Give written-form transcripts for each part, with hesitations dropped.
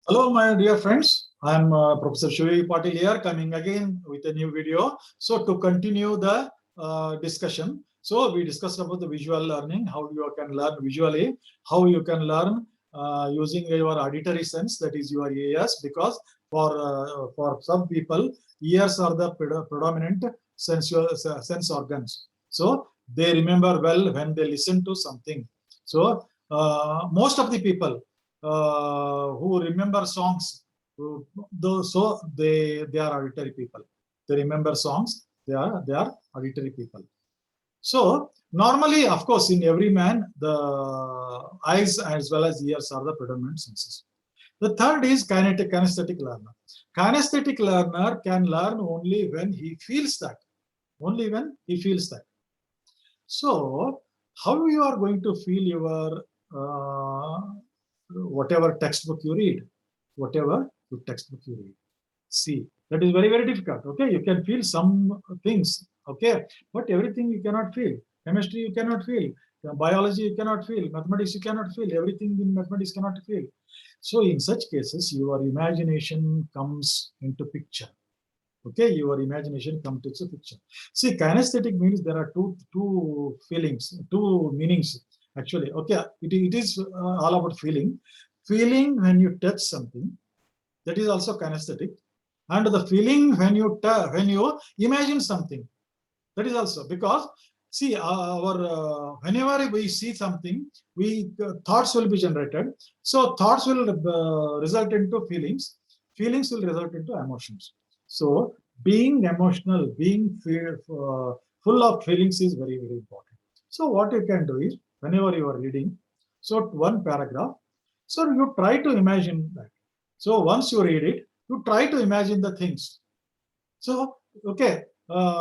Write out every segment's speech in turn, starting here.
Hello, my dear friends. I'm Professor Shivi Patil here, coming again with a new video. So, to continue the discussion, so we discussed about the visual learning, how you can learn visually, how you can learn using your auditory sense, that is your ears, because for some people, ears are the predominant sense organs. So, they remember well when they listen to something. So, most of the people who remember songs. So they are auditory people. They remember songs. They are auditory people. So normally, of course, in every man, the eyes as well as ears are the predominant senses. The third is kinesthetic learner. Kinesthetic learner can learn only when he feels that. Only when he feels that. So, how you are going to feel your whatever textbook you read, whatever textbook you read? See, that is very, very difficult. Okay, you can feel some things. Okay, but everything you cannot feel. Chemistry you cannot feel. Biology you cannot feel. Mathematics you cannot feel. Everything in mathematics cannot feel. So in such cases, your imagination comes into picture. Okay, your imagination comes to the picture. See, kinesthetic means there are two feelings, two meanings actually. Okay, it is all about feeling. Feeling when you touch something, that is also kinesthetic, and the feeling when you imagine something, that is also. Because see, our whenever we see something, we thoughts will be generated. So thoughts will result into feelings. Feelings will result into emotions. So being emotional, being full of feelings is very, very important. So what you can do is, whenever you are reading, so one paragraph, so you try to imagine that. So once you read it, you try to imagine the things. So okay,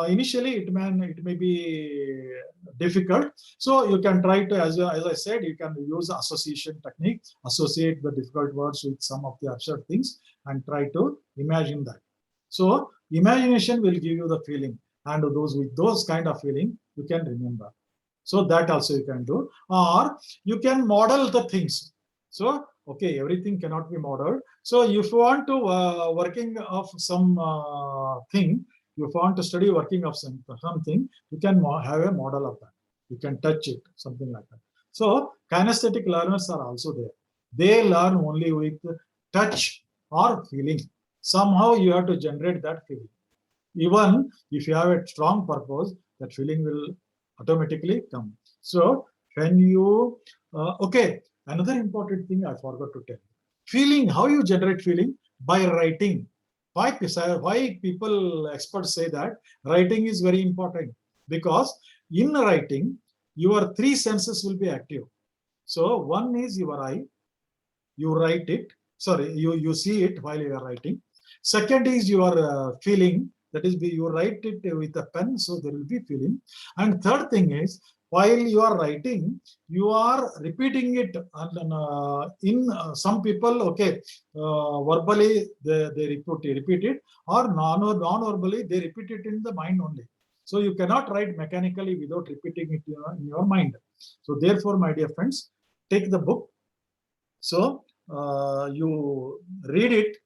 initially it may be difficult. So you can try to, as I said, you can use association technique, associate the difficult words with some of the absurd things, and try to imagine that. So imagination will give you the feeling, and those kind of feeling you can remember. So that also you can do, or you can model the things. So okay, everything cannot be modeled. So if you want to working of some thing, if you want to study working of something, you can have a model of that. You can touch it, something like that. So kinesthetic learners are also there. They learn only with touch or feeling. Somehow you have to generate that feeling. Even if you have a strong purpose, that feeling will automatically come. So when you okay, another important thing I forgot to tell. Feeling, how you generate feeling? By writing. Why people, experts say that writing is very important? Because in writing, your three senses will be active. So one is your eye, you write it, sorry, you see it while you are writing. Second is your feeling, that is, you write it with a pen, so there will be feeling. And third thing is, while you are writing, you are repeating it. And in some people, okay, verbally they repeat it, or non-verbally they repeat it in the mind only. So you cannot write mechanically without repeating it in your mind. So therefore, my dear friends, take the book. So you read it,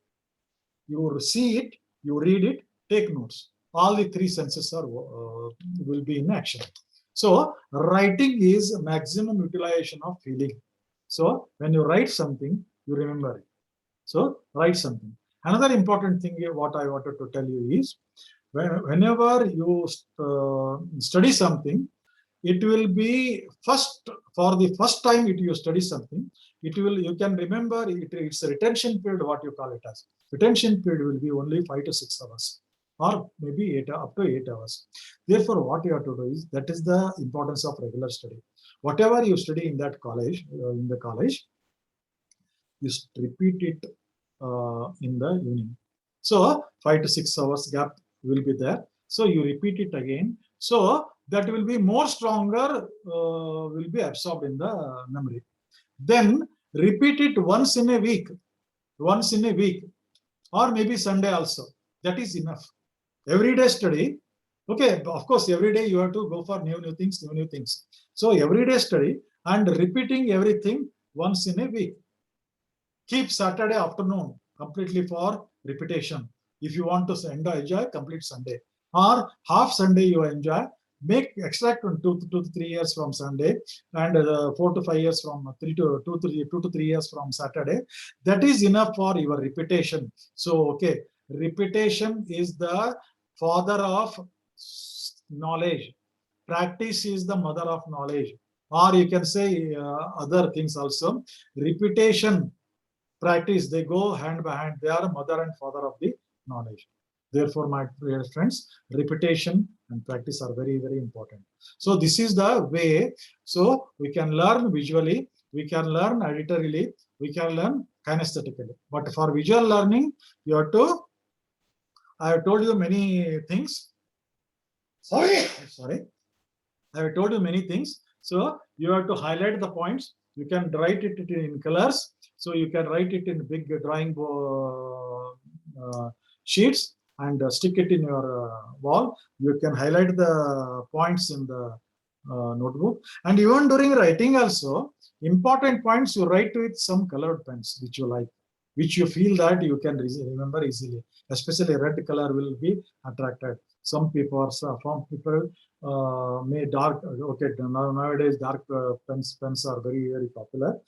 you see it, you read it, take notes. All the three senses are will be in action. So writing is maximum utilization of feeling. So when you write something, you remember it. So write something. Another important thing here, what I wanted to tell you is, whenever you study something, it will be first, for the first time you study something, it will, you can remember it, it's a retention period, what you call it as. Retention period will be only 5 to 6 hours, or maybe up to 8 hours. Therefore, what you have to do is, that is the importance of regular study. Whatever you study in that college, in the college, you repeat it in the evening. So 5 to 6 hours gap will be there. So you repeat it again. So that will be more stronger, will be absorbed in the memory. Then repeat it once in a week, or maybe Sunday also. That is enough. Everyday study. Okay, of course, every day you have to go for new things, new things. So everyday study and repeating everything once in a week. Keep Saturday afternoon completely for repetition. If you want to enjoy complete Sunday, or half Sunday you enjoy, extract 2 to 3 years from Sunday, and 4 to 5 years from 2 to 3 years from Saturday. That is enough for your repetition. So okay, repetition is the father of knowledge. Practice is the mother of knowledge, or you can say other things also. Repetition, practice, they go hand by hand. They are mother and father of the knowledge. Therefore, my dear friends, repetition and practice are very, very important. So this is the way. So we can learn visually, we can learn auditorily, we can learn kinesthetically. But for visual learning, you have to, I have told you many things. Sorry. I have told you many things. So you have to highlight the points. You can write it in colors. So you can write it in big drawing sheets and stick it in your wall. You can highlight the points in the notebook. And even during writing also, important points you write with some colored pens which you like, which you feel that you can remember easily. Especially red color will be attracted. Some people may dark. Okay, nowadays dark pens are very, very popular.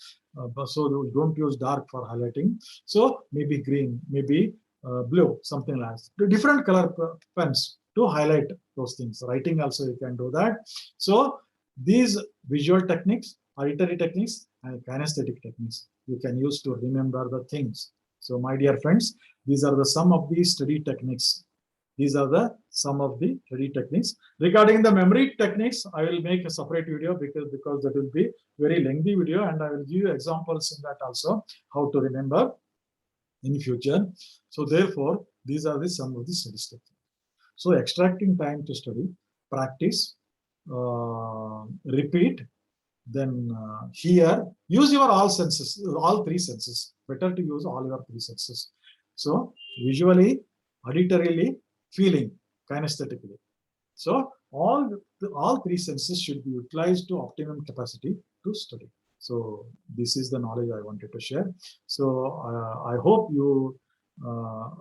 So don't use dark for highlighting. So maybe green, maybe blue, something like that. Different color pens to highlight those things. Writing also you can do that. So these visual techniques, auditory techniques, and kinesthetic techniques you can use to remember the things. So my dear friends, these are the some of the study techniques. These are the some of the study techniques. Regarding the memory techniques, I will make a separate video because that will be very lengthy video, and I will give you examples in that also how to remember in future. So therefore, these are the some of the study techniques. So extracting time to study, practice, repeat, then here use your all senses, all three senses. Better to use all your three senses. So visually, auditorily, feeling, kinesthetically. So all three senses should be utilized to optimum capacity to study. So this is the knowledge I wanted to share. So I hope you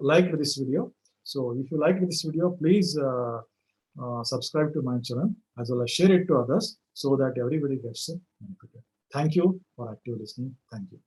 liked this video. So if you liked this video, please subscribe to my channel as well as share it to others so that everybody gets benefited. Thank you for active listening. Thank you.